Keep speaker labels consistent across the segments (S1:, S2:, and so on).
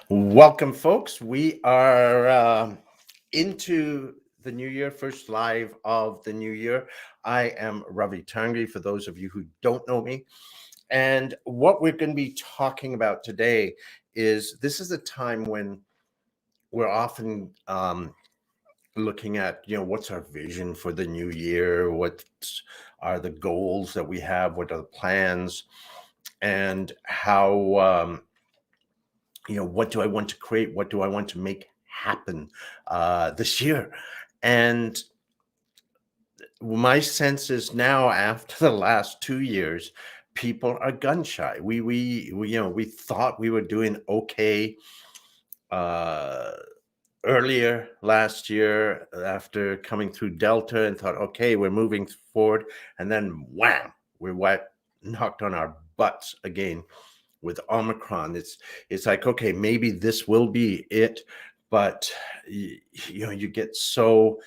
S1: Welcome, folks. We are into the new year, first live of the new year. I am Ravi Tangi, for those of you who don't know me. And what we're going to be talking about today is this is a time when we're often looking at, what's our vision for the new year? What are the goals that we have? What are the plans? And how what do I want to create? What do I want to make happen this year? And my sense is now, after the last 2 years, people are gun shy. We thought we were doing okay uh, earlier last year after coming through Delta, and thought, okay, we're moving forward, and then wham, knocked on our butts again with Omicron. It's like, okay, maybe this will be it, but you get so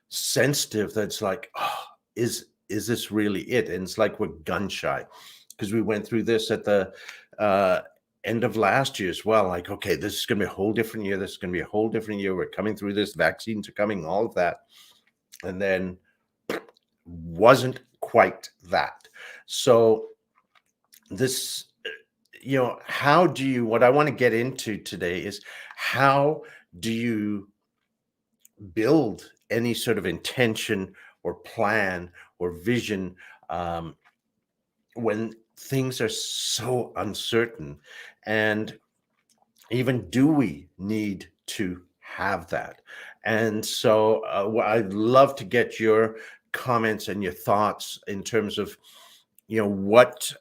S1: sensitive that it's like, oh, is this really it? And it's like we're gun shy, because we went through this at the uh end of last year as well. Like, okay, this is going to be a whole different year. This is going to be a whole different year. We're coming through this. Vaccines are coming, all of that. And then wasn't quite that. So this how do you, what I want to get into today is, how do you build any sort of intention or plan or vision um, when things are so uncertain? And even, do we need to have that? And so I'd love to get your comments and your thoughts in terms of, what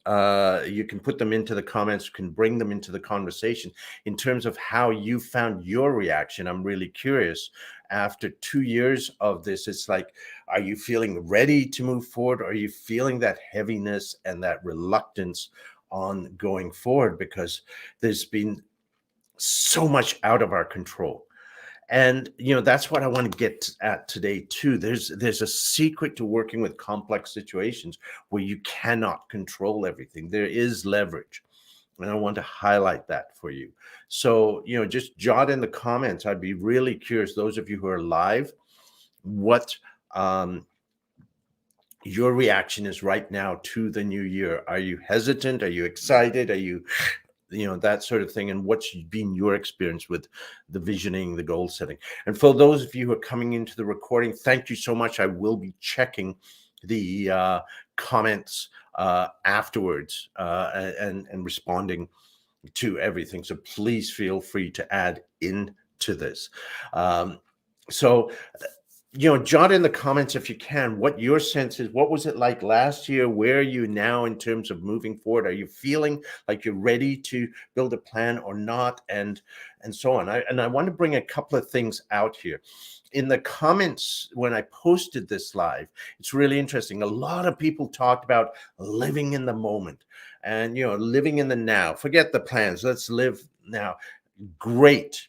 S1: you can put them into the comments, can bring them into the conversation in terms of how you found your reaction. I'm really curious. After 2 years of this, it's like, are you feeling ready to move forward? Are you feeling that heaviness and that reluctance on going forward? Because there's been so much out of our control. And that's what I want to get at today too. There's a secret to working with complex situations where you cannot control everything. There is leverage, and I want to highlight that for you. So just jot in the comments. I'd be really curious, those of you who are live, what um, your reaction is right now to the new year. Are you hesitant? Are you excited? Are you that sort of thing? And what's been your experience with the visioning, the goal setting? And for those of you who are coming into the recording, thank you so much. I will be checking the comments afterwards and responding to everything. So please feel free to add into this. So jot in the comments, if you can, what your sense is. What was it like last year? Where are you now in terms of moving forward? Are you feeling like you're ready to build a plan or not? And so on. I want to bring a couple of things out here. In the comments when I posted this live, it's really interesting. A lot of people talked about living in the moment and living in the now. Forget the plans. Let's live now. Great.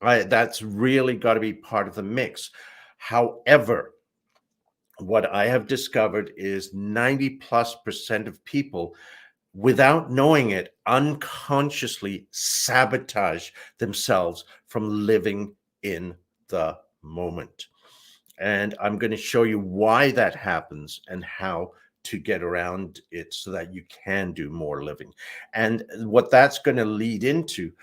S1: That's really got to be part of the mix. However, what I have discovered is 90+% of people, without knowing it, unconsciously sabotage themselves from living in the moment. And I'm going to show you why that happens and how to get around it so that you can do more living. And what that's going to lead into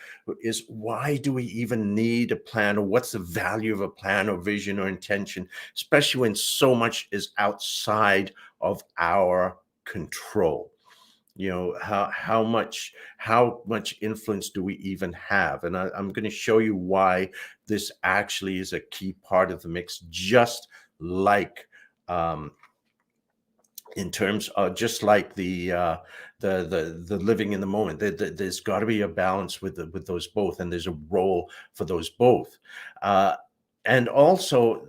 S1: is, why do we even need a plan, or what's the value of a plan or vision or intention, especially when so much is outside of our control? How much influence do we even have? And I'm going to show you why this actually is a key part of the mix, just like in terms of, just like the living in the moment. There's got to be a balance with those both, and there's a role for those both. And also,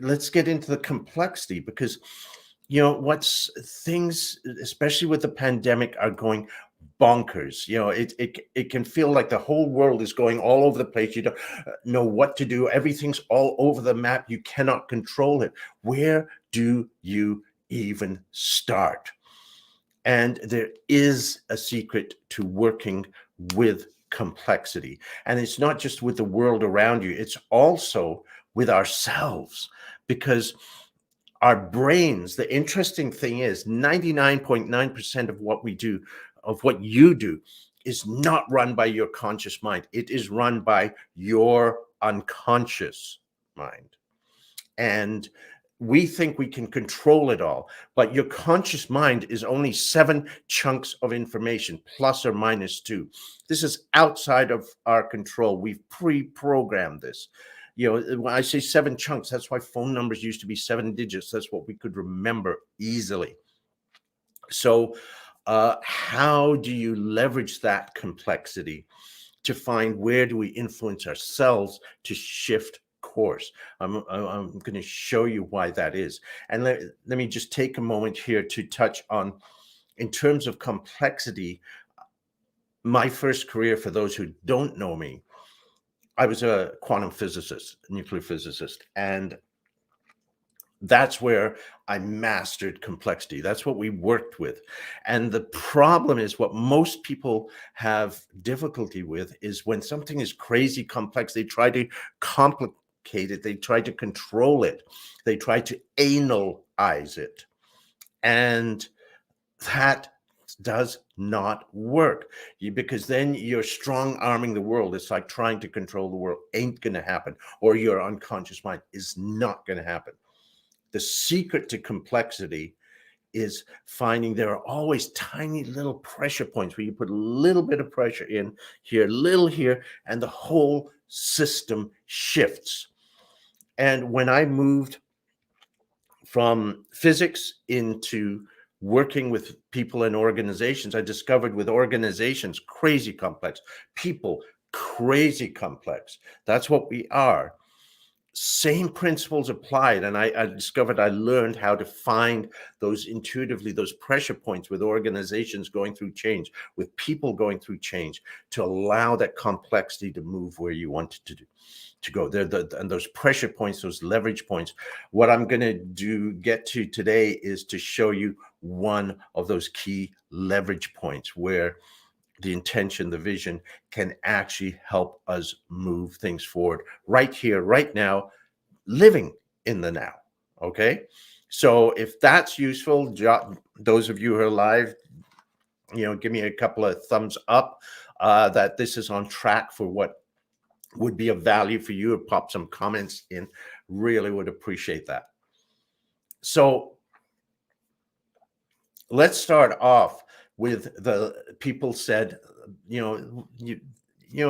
S1: let's get into the complexity, because what's things, especially with the pandemic, are going bonkers. It can feel like the whole world is going all over the place. You don't know what to do. Everything's all over the map. You cannot control it. Where do you even start? And there is a secret to working with complexity. And it's not just with the world around you, it's also with ourselves, because our brains, the interesting thing is 99.9% of what we do, of what you do, is not run by your conscious mind. It is run by your unconscious mind. And we think we can control it all, but your conscious mind is only 7 chunks of information, plus or minus 2. This is outside of our control. We've pre-programmed this. When I say 7 chunks, that's why phone numbers used to be 7 digits. That's what we could remember easily. So how do you leverage that complexity to find where do we influence ourselves to shift course? I'm going to show you why that is. And let me just take a moment here to touch on, in terms of complexity, my first career, for those who don't know me, I was a quantum physicist, nuclear physicist, and that's where I mastered complexity. That's what we worked with. And the problem is, what most people have difficulty with is when something is crazy complex, they try to complicate it, they try to control it, they try to analyze it. And that does not work, because then you're strong arming the world. It's like trying to control the world. Ain't going to happen. Or your unconscious mind is not going to happen. The secret to complexity is finding there are always tiny little pressure points where you put a little bit of pressure in here, little here, and the whole system shifts. And when I moved from physics into working with people and organizations, I discovered with organizations, crazy complex, people, crazy complex. That's what we are. Same principles applied. And I discovered, I learned how to find those intuitively, those pressure points with organizations going through change, with people going through change, to allow that complexity to move where you want it to go. And those pressure points, those leverage points. What I'm going to get to today is to show you one of those key leverage points where the intention, the vision can actually help us move things forward right here, right now, living in the now. Okay. So if that's useful, those of you who are live, give me a couple of thumbs up that this is on track for what would be of value for you, or pop some comments in. Really would appreciate that. So let's start off with the people said,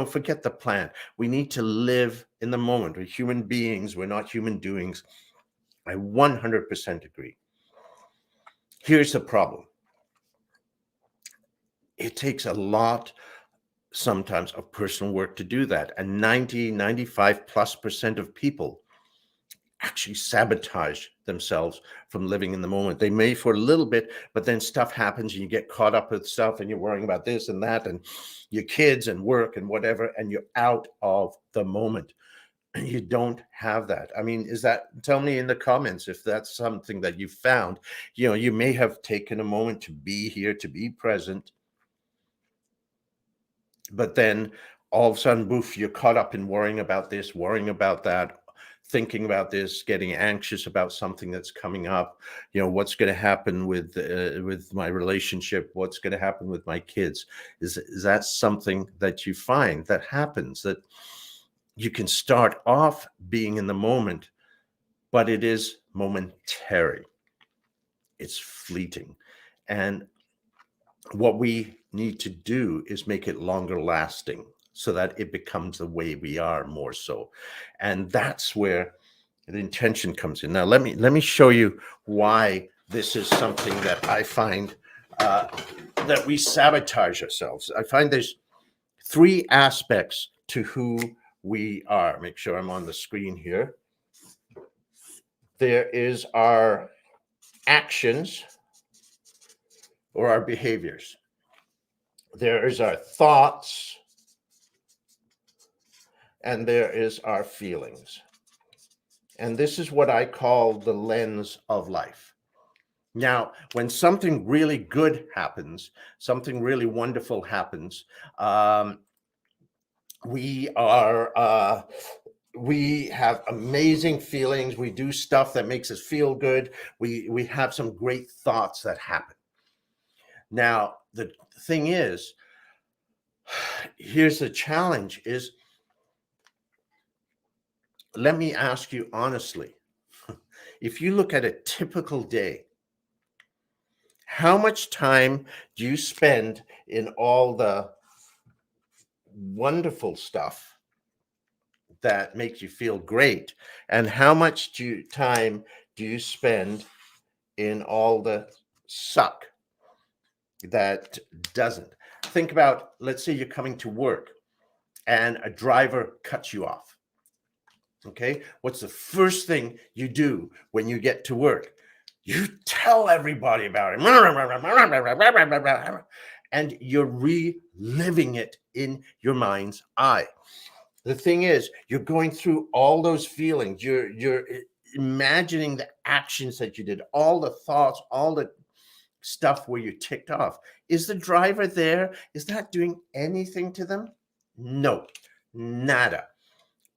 S1: forget the plan. We need to live in the moment. We're human beings. We're not human doings. I 100% agree. Here's the problem. It takes a lot sometimes of personal work to do that. And 95+% of people actually sabotage themselves from living in the moment. They may for a little bit, but then stuff happens and you get caught up with stuff and you're worrying about this and that and your kids and work and whatever, and you're out of the moment. And you don't have that. I mean, tell me in the comments if that's something that you found. You may have taken a moment to be here, to be present, but then all of a sudden, boof, you're caught up in worrying about this, worrying about that, thinking about this, getting anxious about something that's coming up. What's going to happen with my relationship? What's going to happen with my kids? Is that something that you find that happens, that you can start off being in the moment, but it is momentary. It's fleeting. And what we need to do is make it longer lasting so that it becomes the way we are more so. And that's where the intention comes in. Now, let me show you why this is something that I find that we sabotage ourselves. I find there's 3 aspects to who we are. Make sure I'm on the screen here. There is our actions or our behaviors. There is our thoughts, and there is our feelings. And this is what I call the lens of life. Now, when something really good happens, something really wonderful happens, We are we have amazing feelings. We do stuff that makes us feel good. We have some great thoughts that happen. Now, the thing is, here's the challenge is, let me ask you honestly, if you look at a typical day, how much time do you spend in all the wonderful stuff that makes you feel great, and how much time do you spend in all the suck that doesn't? Think about, let's say you're coming to work and a driver cuts you off. Okay, what's the first thing you do when you get to work? You tell everybody about it, and you're reliving it in your mind's eye. The thing is, you're going through all those feelings. You're imagining the actions that you did, all the thoughts, all the stuff where you ticked off. Is the driver there? Is that doing anything to them? No, nada.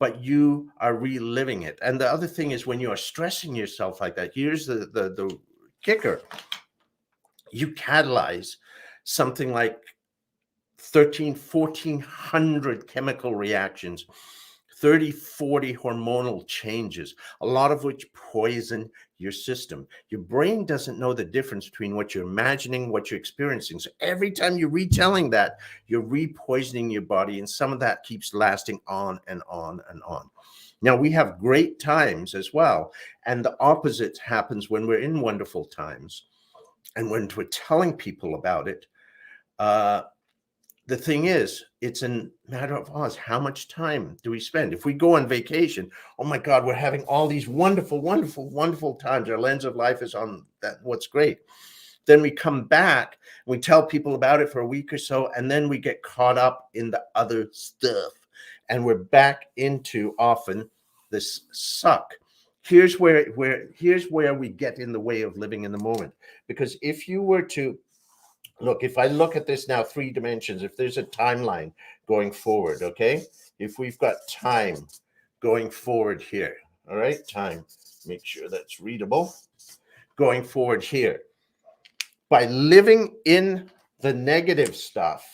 S1: But you are reliving it. And the other thing is, when you are stressing yourself like that, here's the kicker. You catalyze something like 1,400 chemical reactions, 30, 40 hormonal changes, a lot of which poison your system. Your brain doesn't know the difference between what you're imagining, what you're experiencing. So every time you're retelling that, you're repoisoning your body, and some of that keeps lasting on and on and on. Now, we have great times as well, and the opposite happens when we're in wonderful times. And when we're telling people about it, the thing is, it's a matter of us. How much time do we spend? If we go on vacation, oh my God, we're having all these wonderful, wonderful, wonderful times. Our lens of life is on that. What's great. Then we come back, we tell people about it for a week or so, and then we get caught up in the other stuff. And we're back into often this suck. Here's where we get in the way of living in the moment. Because if you were to look, if I look at this now, 3 dimensions, if there's a timeline going forward, okay? If we've got time going forward here, all right? Time, make sure that's readable. Going forward here. By living in the negative stuff,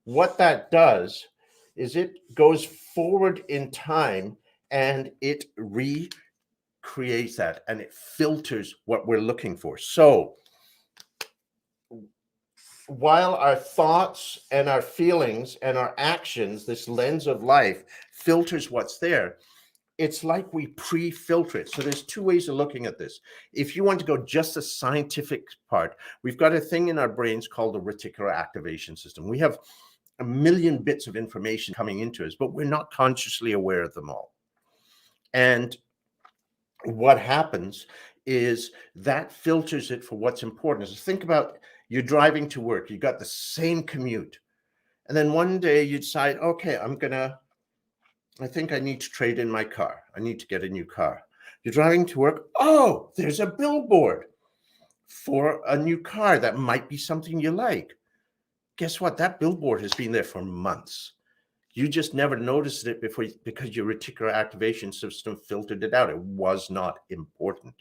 S1: what that does is it goes forward in time and it recreates that, and it filters what we're looking for. So while our thoughts and our feelings and our actions, this lens of life, filters what's there, it's like we pre-filter it. So there's 2 ways of looking at this. If you want to go just the scientific part, we've got a thing in our brains called the reticular activation system. We have a million bits of information coming into us, but we're not consciously aware of them all. And what happens is that filters it for what's important. So think about, you're driving to work, you got the same commute, and then one day you decide, okay, I think I need to trade in my car. I need to get a new car. You're driving to work. Oh, there's a billboard for a new car that might be something you like. Guess what? That billboard has been there for months. You just never noticed it before because your reticular activation system filtered it out. It was not important.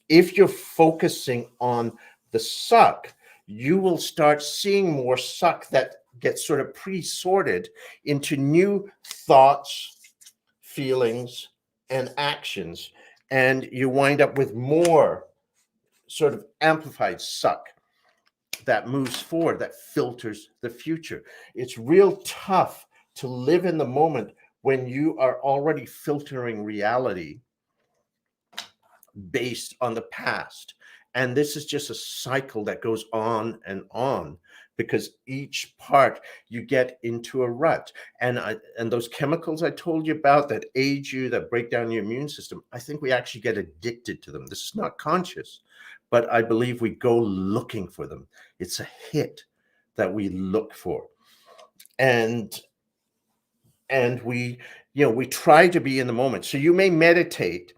S1: If you're focusing on the suck, you will start seeing more suck that gets sort of pre-sorted into new thoughts, feelings, and actions. And you wind up with more sort of amplified suck that moves forward, that filters the future. It's real tough to live in the moment when you are already filtering reality based on the past. And this is just a cycle that goes on and on, because each part you get into a rut. And those chemicals I told you about that age you, that break down your immune system, I think we actually get addicted to them. This is not conscious, but I believe we go looking for them. It's a hit that we look for. And we, we try to be in the moment. So you may meditate,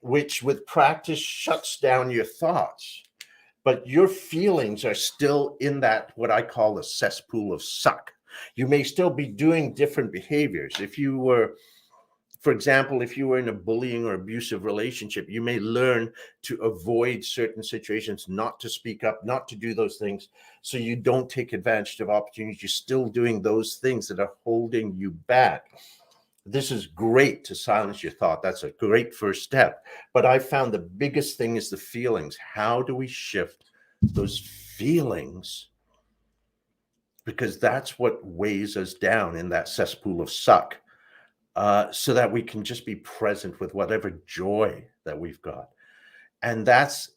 S1: which with practice shuts down your thoughts, but your feelings are still in that, what I call the cesspool of suck. You may still be doing different behaviors. If you were, for example, if you were in a bullying or abusive relationship, you may learn to avoid certain situations, not to speak up, not to do those things, so you don't take advantage of opportunities. You're still doing those things that are holding you back. This is great to silence your thought. That's a great first step. But I found the biggest thing is the feelings. How do we shift those feelings? Because that's what weighs us down in that cesspool of suck, so that we can just be present with whatever joy that we've got. And that's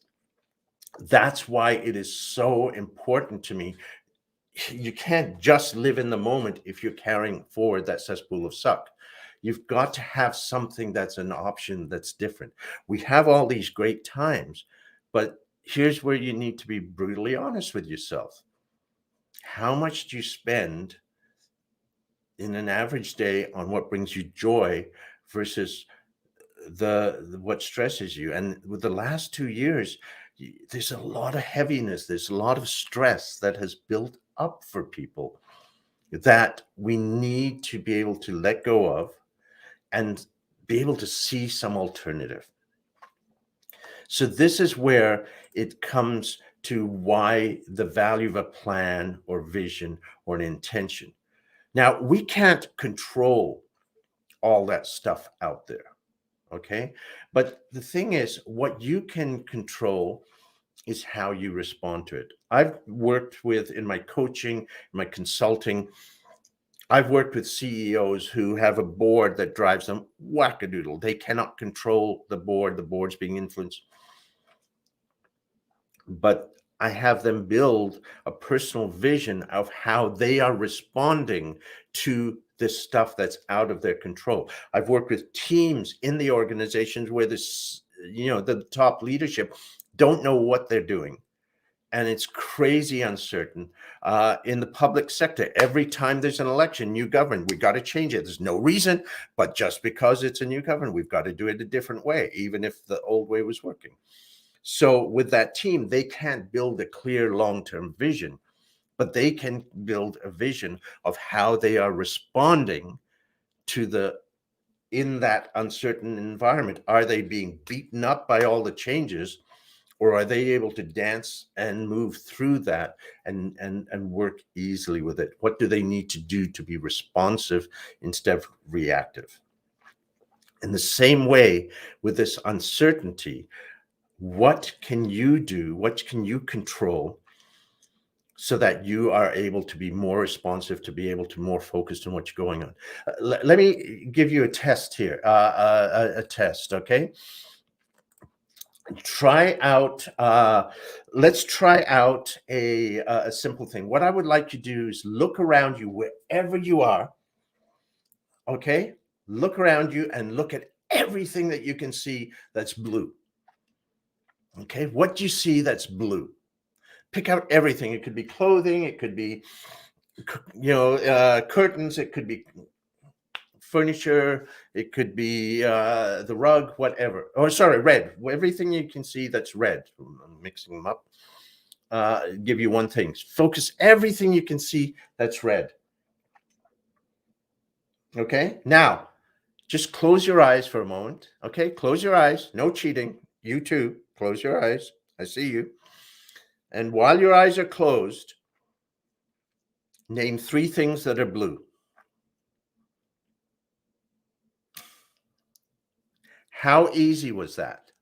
S1: why it is so important to me. You can't just live in the moment if you're carrying forward that cesspool of suck. You've got to have something that's an option that's different. We have all these great times, but here's where you need to be brutally honest with yourself. How much do you spend in an average day on what brings you joy versus the what stresses you? And with the last 2 years, there's a lot of heaviness, there's a lot of stress that has built up for people that we need to be able to let go of and be able to see some alternative. So this is where it comes to why the value of a plan or vision or an intention. Now, we can't control all that stuff out there. Okay. But the thing is, what you can control is how you respond to it. I've worked with, in my coaching, my consulting, I've worked with CEOs who have a board that drives them wackadoodle. They cannot control the board's being influenced. But I have them build a personal vision of how they are responding to this stuff that's out of their control. I've worked with teams in the organizations where the top leadership don't know what they're doing. And it's crazy uncertain. In the public sector, every time there's an election, new government, we got to change it. There's no reason, but just because it's a new government, we've got to do it a different way, even if the old way was working. So with that team, they can't build a clear long-term vision, but they can build a vision of how they are responding to in that uncertain environment. Are they being beaten up by all the changes, or are they able to dance and move through that and work easily with it? What do they need to do to be responsive instead of reactive? In the same way, with this uncertainty, what can you do? What can you control so that you are able to be more responsive, to be able to more focused on what's going on? Let me give you a test here, a test, okay? Let's try out a simple thing. What I would like you to do is look around you wherever you are, okay? Look around you and look at everything that you can see that's blue. Okay, what do you see that's blue? Pick out everything. It could be clothing, it could be curtains, it could be furniture, it could be the rug, whatever. Oh, sorry, red. Everything you can see that's red. I'm mixing them up. Give you one thing. Focus everything you can see that's red. Okay, now just close your eyes for a moment. Okay, close your eyes. No cheating. You too. Close your eyes. I see you. And while your eyes are closed, name 3 things that are blue. How easy was that?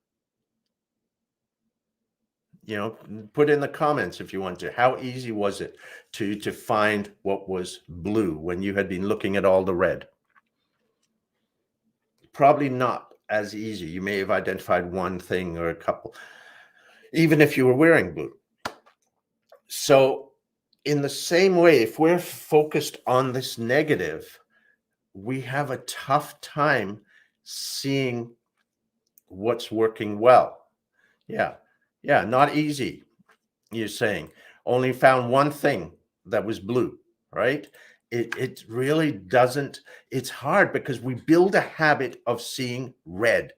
S1: Put in the comments if you want to. How easy was it to find what was blue when you had been looking at all the red? Probably not as easy. You may have identified one thing or a couple, even if you were wearing blue. So in the same way, if we're focused on this negative, we have a tough time seeing what's working well. Yeah. Yeah. Not easy. You're saying only found one thing that was blue, right? It really doesn't, it's hard because we build a habit of seeing red.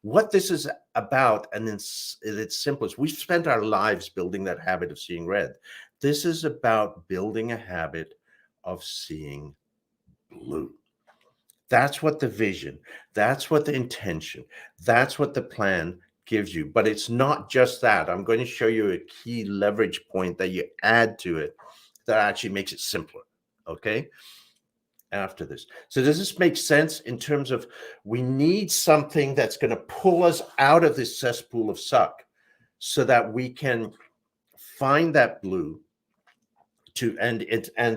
S1: What this is about, and in its simplest, we've spent our lives building that habit of seeing red. This is about building a habit of seeing blue. That's what the vision, that's what the intention, that's what the plan gives you. But it's not just that. I'm going to show you a key leverage point that you add to it that actually makes it simpler. Okay. After this. So, does this make sense in terms of we need something that's going to pull us out of this cesspool of suck so that we can find that blue to and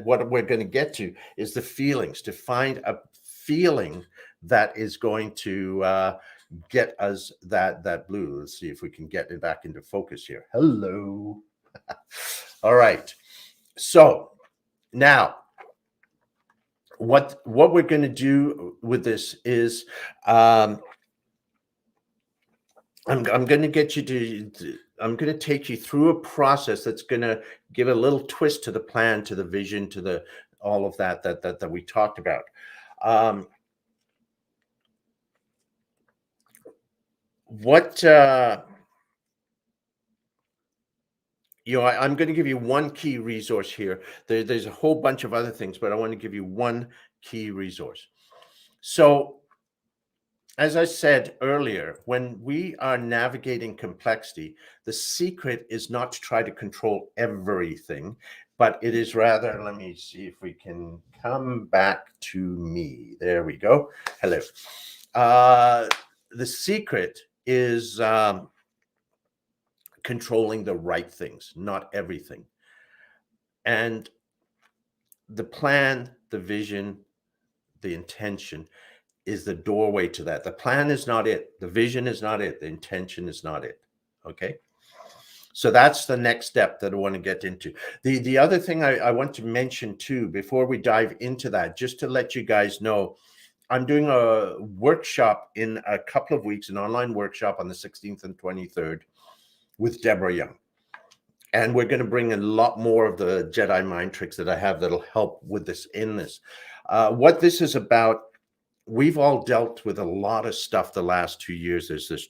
S1: what we're going to get to is the feelings, to find a feeling that is going to get us that blue. Let's see if we can get it back into focus here. Hello. All right, so now what we're going to do with this is I'm going to get you I'm going to take you through a process that's going to give a little twist to the plan, to the vision, to the all of that we talked about. Um, what I'm going to give you one key resource here. There's a whole bunch of other things, but I want to give you one key resource. So, as I said earlier, when we are navigating complexity, the secret is not to try to control everything, but it is rather, let me see if we can come back to me. There we go. Hello. The secret is controlling the right things, not everything. And the plan, the vision, the intention is the doorway to that. The plan is not it. The vision is not it. The intention is not it. Okay. So that's the next step that I want to get into. The other thing I want to mention too, before we dive into that, just to let you guys know, I'm doing a workshop in a couple of weeks, an online workshop on the 16th and 23rd with Deborah Young. And we're going to bring a lot more of the Jedi mind tricks that I have that'll help with this in this. What this is about, we've all dealt with a lot of stuff the last 2 years. There's this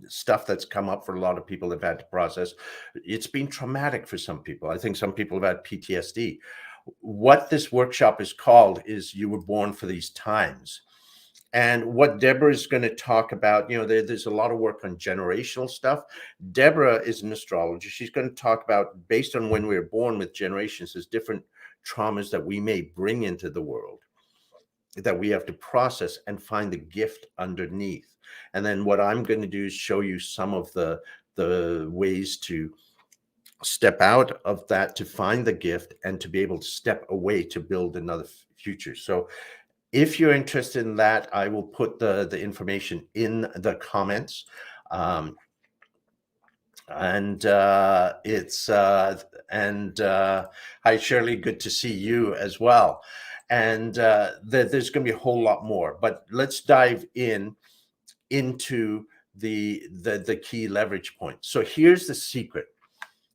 S1: stuff that's come up for a lot of people that have had to process. It's been traumatic for some people. I think some people have had PTSD. What this workshop is called is You Were Born for These Times. And what Deborah is going to talk about, there's a lot of work on generational stuff. Deborah is an astrologer. She's going to talk about, based on when we were born with generations, there's different traumas that we may bring into the world that we have to process and find the gift underneath. And then what I'm going to do is show you some of the ways to step out of that, to find the gift, and to be able to step away to build another future. So if you're interested in that, I will put the information in the comments. Hi Shirley, good to see you as well. And there's going to be a whole lot more, but let's dive into the key leverage point. So here's the secret.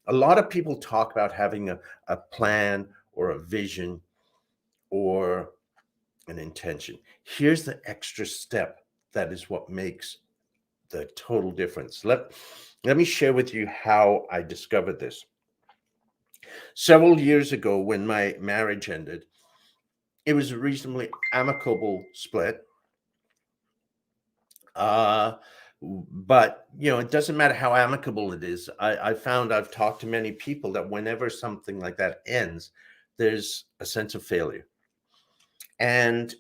S1: A lot of people talk about having a plan or a vision or an intention. Here's the extra step that is what makes the total difference. Let me share with you how I discovered this. Several years ago, when my marriage ended, it was a reasonably amicable split. But it doesn't matter how amicable it is. I found, I've talked to many people, that whenever something like that ends, there's a sense of failure. And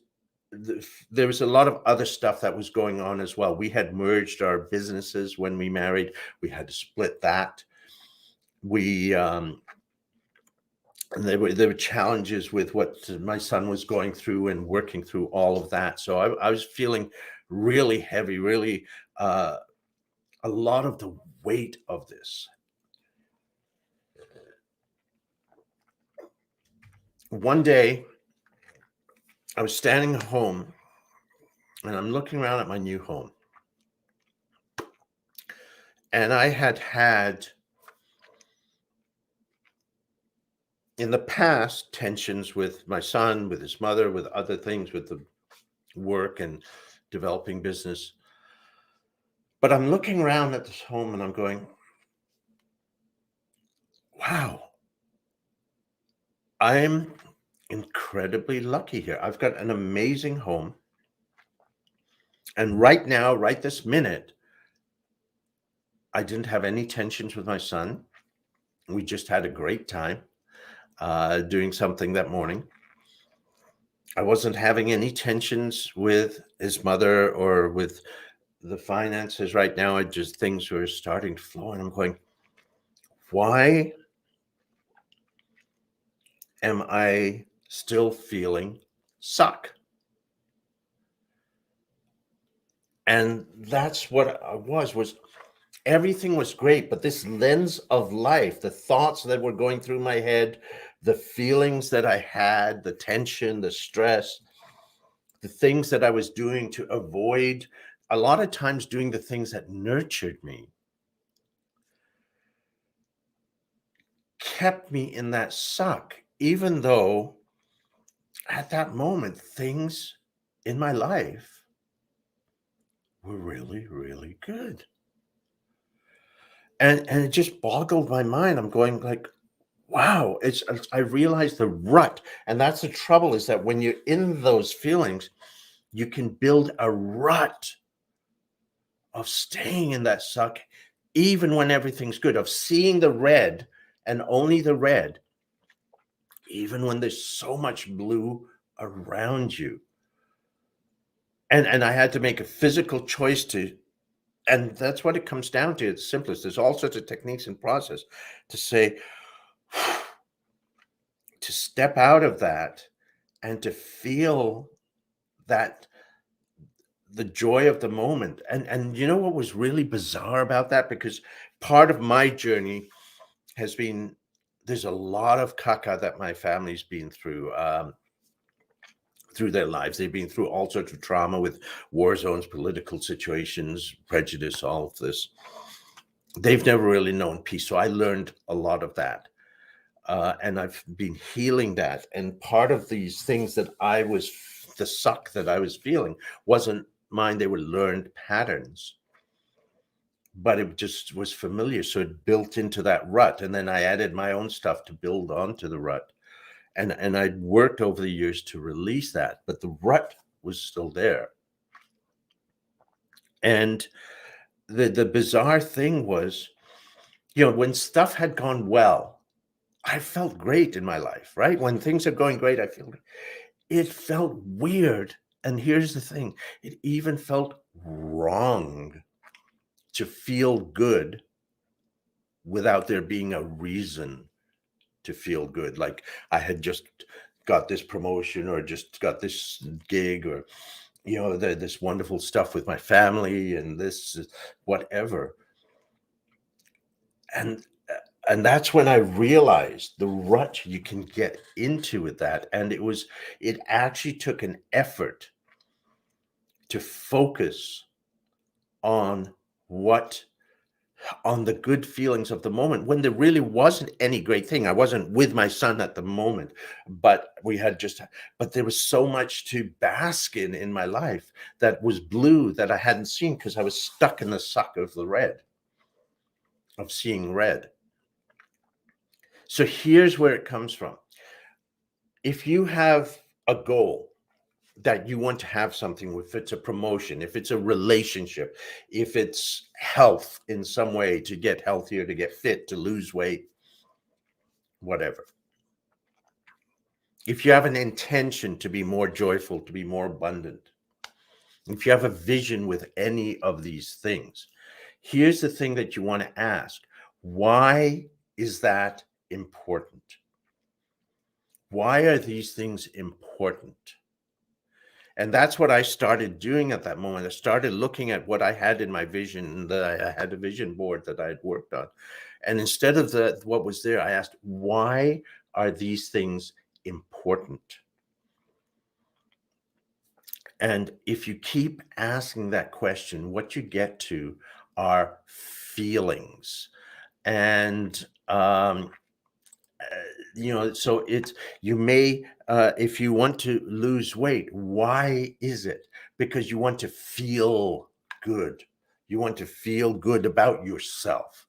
S1: there was a lot of other stuff that was going on as well. We had merged our businesses when we married. We had to split that. There were challenges with what my son was going through and working through all of that. So I was feeling really heavy, really a lot of the weight of this. One day, I was standing at home and I'm looking around at my new home. And I had in the past tensions with my son, with his mother, with other things, with the work and developing business. But I'm looking around at this home and I'm going, wow, I'm incredibly lucky here. I've got an amazing home. And right now, right this minute, I didn't have any tensions with my son. We just had a great time doing something that morning. I wasn't having any tensions with his mother or with the finances right now. I just things were starting to flow, and I'm going, why am I still feeling suck? And that's what I was everything was great, but this lens of life, the thoughts that were going through my head, the feelings that I had, the tension, the stress, the things that I was doing to avoid, a lot of times doing the things that nurtured me, kept me in that suck, even though at that moment things in my life were really, really good. And it just boggled my mind. I'm going like, wow, I realized the rut. And that's the trouble, is that when you're in those feelings, you can build a rut of staying in that suck, even when everything's good, of seeing the red and only the red, even when there's so much blue around you. And I had to make a physical choice to, and that's what it comes down to. It's simplest. There's all sorts of techniques and process to say, to step out of that and to feel that, the joy of the moment. And you know what was really bizarre about that? Because part of my journey has been, there's a lot of caca that my family's been through their lives. They've been through all sorts of trauma with war zones, political situations, prejudice, all of this. They've never really known peace. So I learned a lot of that. And I've been healing that. And part of these things that the suck that I was feeling wasn't mine, they were learned patterns, but it just was familiar. So it built into that rut. And then I added my own stuff to build onto the rut. And I'd worked over the years to release that, but the rut was still there. And the bizarre thing was, when stuff had gone well, I felt great in my life, right? When things are going great, I feel it felt weird. And here's the thing, it even felt wrong to feel good without there being a reason to feel good. Like I had just got this promotion or just got this gig, or, this wonderful stuff with my family and this whatever. And and that's when I realized the rut you can get into with that. And it actually took an effort to focus on what on the good feelings of the moment, when there really wasn't any great thing. I wasn't with my son at the moment, but but there was so much to bask in my life that was blue that I hadn't seen, because I was stuck in the suck of the red, of seeing red. So here's where it comes from. If you have a goal that you want to have something, if it's a promotion, if it's a relationship, if it's health in some way, to get healthier, to get fit, to lose weight, whatever. If you have an intention to be more joyful, to be more abundant, if you have a vision with any of these things, here's the thing that you want to ask. Why is that important? Why are these things important? And that's what I started doing at that moment. I started looking at what I had in my vision, that I had a vision board that I had worked on. And instead of what was there, I asked, why are these things important? And if you keep asking that question, what you get to are feelings. And so you may, if you want to lose weight, why is it? Because you want to feel good. You want to feel good about yourself.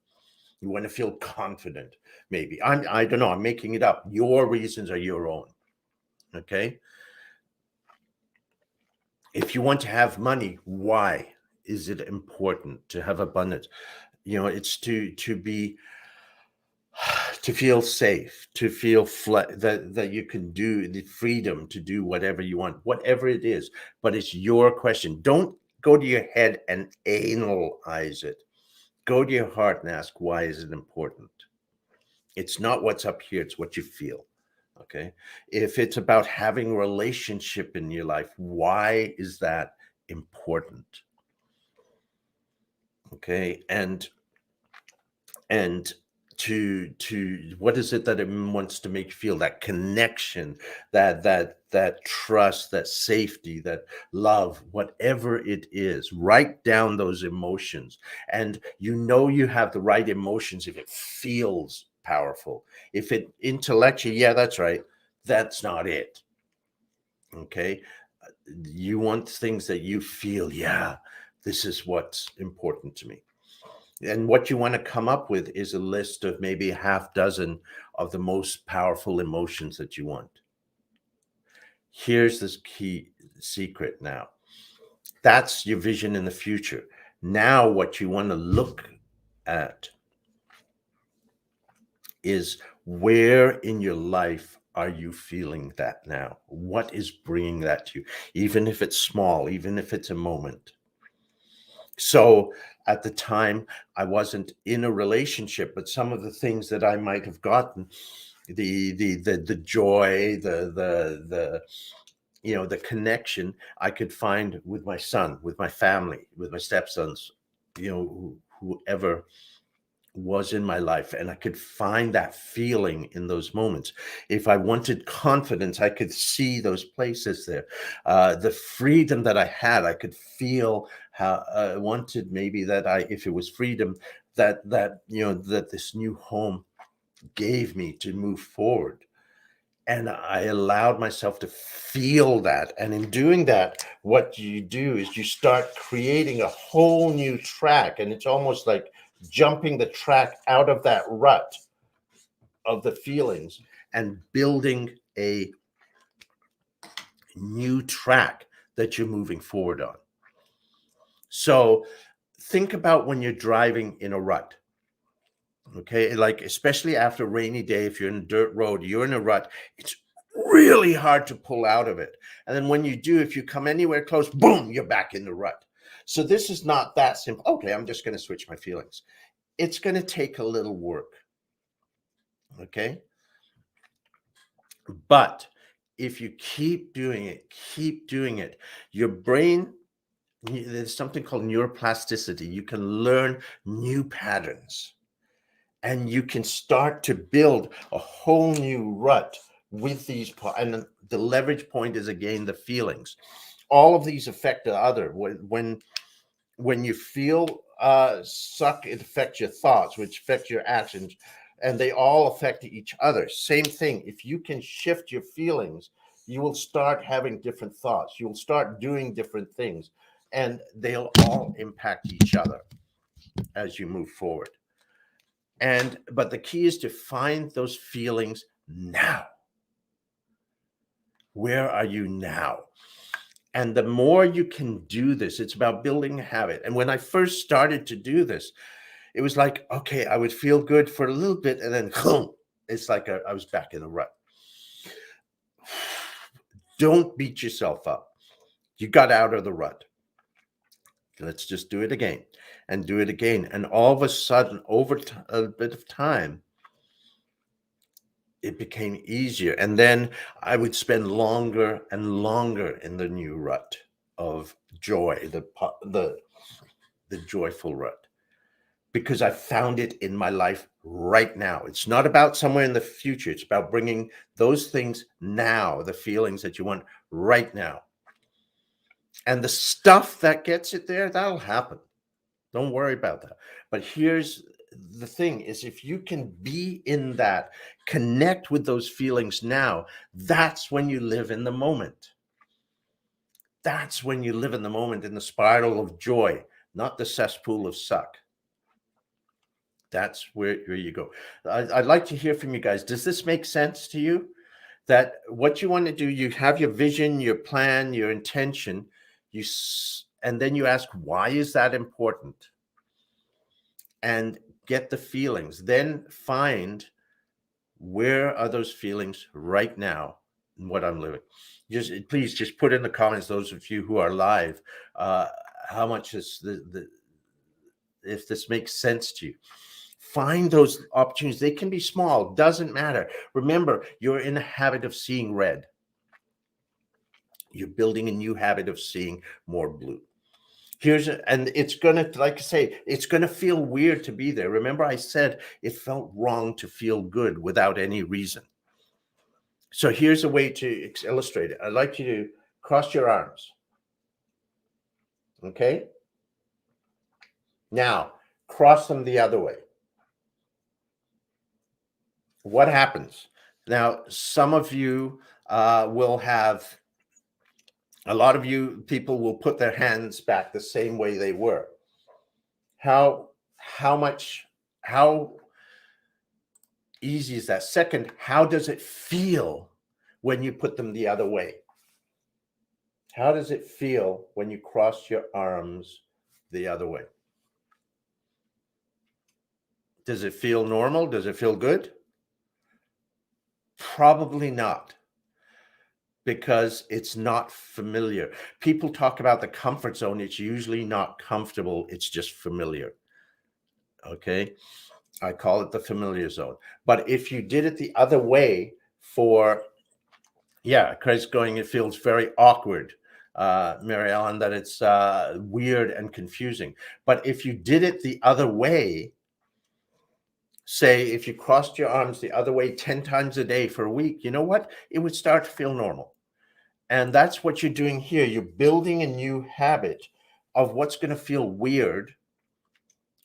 S1: You want to feel confident. maybe. I don't know, I'm making it up. Your reasons are your own. Okay? If you want to have money, why is it important to have abundance? It's to be to feel safe, to feel that you can do the freedom to do whatever you want, whatever it is. But it's your question. Don't go to your head and analyze it. Go to your heart and ask, why is it important? It's not what's up here, it's what you feel. Okay. If it's about having a relationship in your life, why is that important? Okay. And to what is it that it wants to make you feel? That connection, that trust, that safety, that love, whatever it is. Write down those emotions, and you have the right emotions if it feels powerful. If it intellectually, yeah, that's right, that's not it. Okay. You want things that you feel, yeah, this is what's important to me. And what you want to come up with is a list of maybe a half dozen of the most powerful emotions that you want. Here's this key secret now. That's your vision in the future. Now, what you want to look at is, where in your life are you feeling that now? What is bringing that to you? Even if it's small, even if it's a moment. So at the time, I wasn't in a relationship, but some of the things that I might have gotten, the joy, the connection I could find with my son, with my family, with my stepsons, whoever was in my life, and I could find that feeling in those moments. If I wanted confidence, I could see those places there. The freedom that I had, I could feel how I wanted, maybe that if it was freedom, that this new home gave me to move forward. And I allowed myself to feel that. And in doing that, what you do is you start creating a whole new track. And it's almost like jumping the track out of that rut of the feelings and building a new track that you're moving forward on. So think about when you're driving in a rut. Okay, like especially after a rainy day, if you're in a dirt road, you're in a rut, it's really hard to pull out of it. And then when you do, if you come anywhere close, boom, you're back in the rut. So this is not that simple. Okay, I'm just going to switch my feelings. It's going to take a little work. Okay. But if you keep doing it, your brain, there's something called neuroplasticity. You can learn new patterns, and you can start to build a whole new rut with these. And the leverage point is, again, the feelings. All of these affect the other. When you feel suck, it affects your thoughts, which affect your actions, and they all affect each other. Same thing. If you can shift your feelings, you will start having different thoughts. You will start doing different things, and they'll all impact each other as you move forward. But the key is to find those feelings now. Where are you now? And the more you can do this, it's about building a habit. And when I first started to do this, it was like, okay, I would feel good for a little bit, and then boom, it's like I was back in the rut. Don't beat yourself up. You got out of the rut. Let's just do it again and do it again. And all of a sudden, over a bit of time, it became easier. And then I would spend longer and longer in the new rut of joy, the joyful rut, because I found it in my life right now. It's not about somewhere in the future. It's about bringing those things now, the feelings that you want right now. And the stuff that gets it there, that'll happen. Don't worry about that. But here's the thing is, if you can be in that, connect with those feelings now, that's when you live in the moment. That's when you live in the moment, in the spiral of joy, not the cesspool of suck. That's where you go. I'd like to hear from you guys. Does this make sense to you? That what you want to do, you have your vision, your plan, your intention, and then you ask, why is that important? And get the feelings. Then find, where are those feelings right now in what I'm living? Please just put in the comments, those of you who are live, uh, how much is if this makes sense to you. Find those opportunities. They can be small, doesn't matter. Remember, you're in a habit of seeing red. You're building a new habit of seeing more blue. And it's going to, like I say, it's going to feel weird to be there. Remember, I said it felt wrong to feel good without any reason. So here's a way to illustrate it. I'd like you to cross your arms. Okay. Now, cross them the other way. What happens? Now, some of you will have, a lot of you people will put their hands back the same way they were. How much, how easy is that? Second, how does it feel when you put them the other way? How does it feel when you cross your arms the other way? Does it feel normal? Does it feel good? Probably not, because it's not familiar. People talk about the comfort zone. It's usually not comfortable. It's just familiar. Okay. I call it the familiar zone. But if you did it the other way Chris going, it feels very awkward, Mary Ellen, that it's weird and confusing. But if you did it the other way, say if you crossed your arms the other way 10 times a day for a week, you know what? It would start to feel normal. And that's what you're doing here. You're building a new habit of what's going to feel weird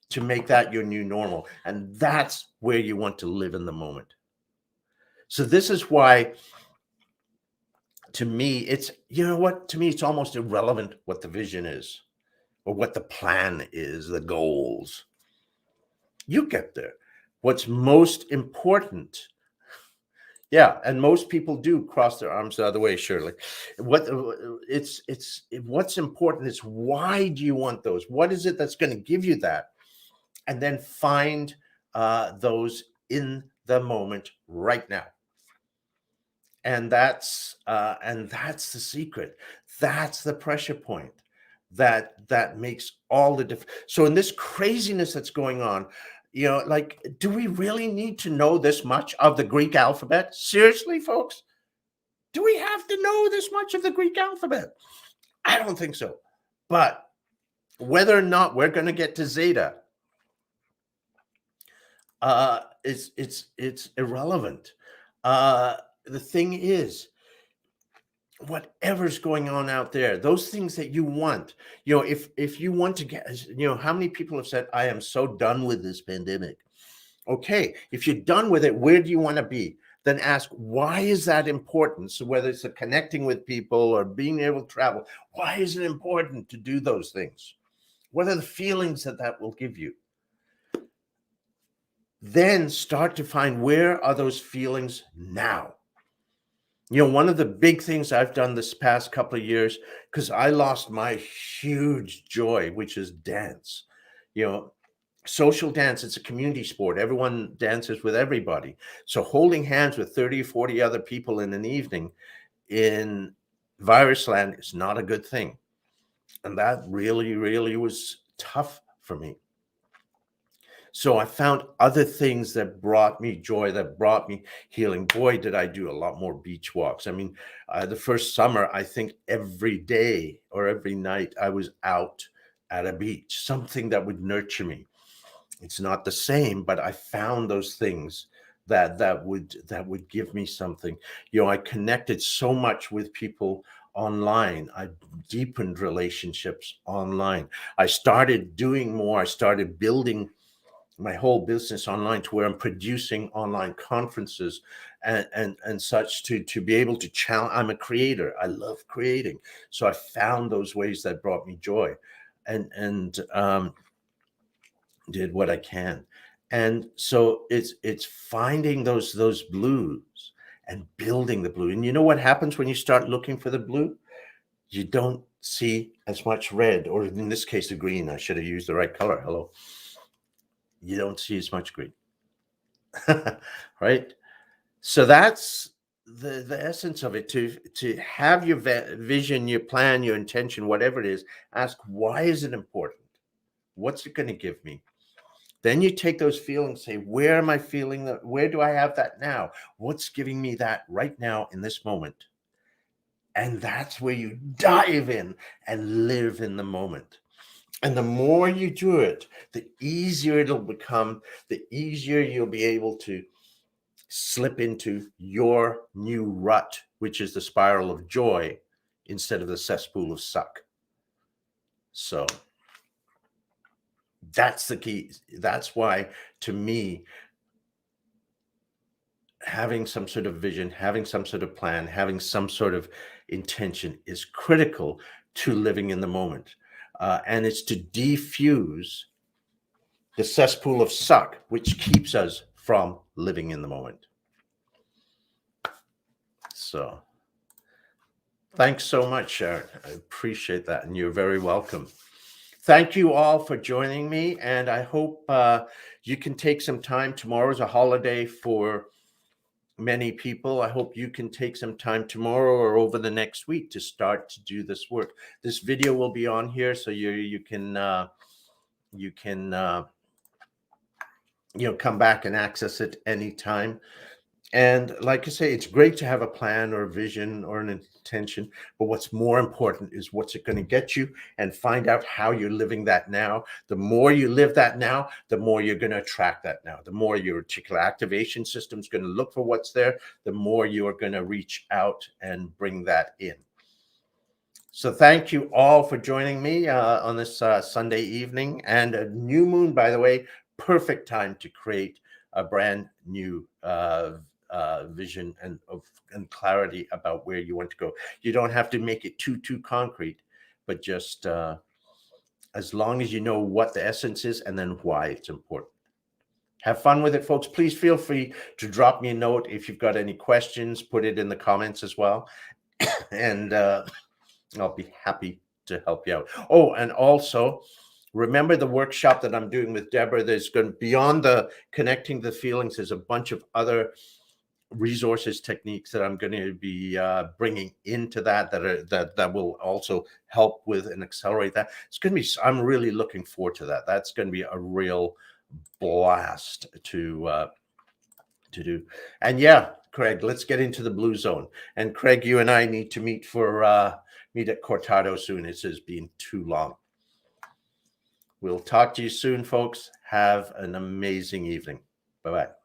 S1: to make that your new normal. And that's where you want to live in the moment. So this is why, to me, it's almost irrelevant what the vision is or what the plan is, the goals. You get there. What's most important, and most people do cross their arms the other way, Shirley. What's important is, why do you want those? What is it that's going to give you that? And then find those in the moment right now. And that's the secret. That's the pressure point that makes all the difference. So in this craziness that's going on, like, do we really need to know this much of the Greek alphabet? Seriously, folks? Do we have to know this much of the Greek alphabet? I don't think so. But whether or not we're going to get to Zeta, it's irrelevant. The thing is, whatever's going on out there, those things that you want, if you want to get, how many people have said, I am so done with this pandemic? Okay, if you're done with it, where do you want to be? Then ask, why is that important? So whether it's connecting with people or being able to travel, why is it important to do those things? What are the feelings that will give you? Then start to find, where are those feelings now? One of the big things I've done this past couple of years, because I lost my huge joy, which is dance. Social dance, it's a community sport. Everyone dances with everybody. So holding hands with 30 or 40 other people in an evening in virus land is not a good thing. And that really, really was tough for me. So I found other things that brought me joy, that brought me healing. Boy, did I do a lot more beach walks. I mean, the first summer, I think every day or every night I was out at a beach, something that would nurture me. It's not the same, but I found those things that would give me something. I connected so much with people online. I deepened relationships online. I started doing more. I started building my whole business online, to where I'm producing online conferences and such, to be able to challenge. I'm a creator. I love creating. So I found those ways that brought me joy, and did what I can. And so it's finding those blues and building the blue. And you know what happens when you start looking for the blue? You don't see as much red, or in this case, the green. I should have used the right color. Hello. You don't see as much green, right? So that's the essence of it. To have your vision, your plan, your intention, whatever it is. Ask, why is it important? What's it going to give me? Then you take those feelings, say, where am I feeling that? Where do I have that now? What's giving me that right now in this moment? And that's where you dive in and live in the moment. And the more you do it, the easier it'll become, the easier you'll be able to slip into your new rut, which is the spiral of joy instead of the cesspool of suck. So that's the key. That's why, to me, having some sort of vision, having some sort of plan, having some sort of intention is critical to living in the moment. And it's to defuse the cesspool of suck, which keeps us from living in the moment. So thanks so much, Sharon. I appreciate that. And you're very welcome. Thank you all for joining me. And I hope you can take some time. Tomorrow's a holiday for many people. I hope you can take some time tomorrow or over the next week to start to do this work. This video will be on here, so you can come back and access it anytime. And like I say, it's great to have a plan or a vision or an intention, but what's more important is what's it going to get you, and find out how you're living that now. The more you live that now, the more you're going to attract that now. The more your reticular activation system is going to look for what's there, the more you are going to reach out and bring that in. So thank you all for joining me on this Sunday evening. And a new moon, by the way, perfect time to create a brand new vision and clarity about where you want to go. You don't have to make it too concrete, but just as long as you know what the essence is and then why it's important. Have fun with it, folks. Please feel free to drop me a note if you've got any questions. Put it in the comments as well, and I'll be happy to help you out. Oh, and also remember the workshop that I'm doing with Deborah. There's going to, beyond the connecting the feelings, there's a bunch of other resources, techniques that I'm going to be bringing into that will also help with and accelerate that. It's going to be, I'm really looking forward to that. That's going to be a real blast to do. And yeah, Craig, let's get into the blue zone. And Craig, you and I need to meet at Cortado soon. It has been too long. We'll talk to you soon, folks. Have an amazing evening. Bye-bye.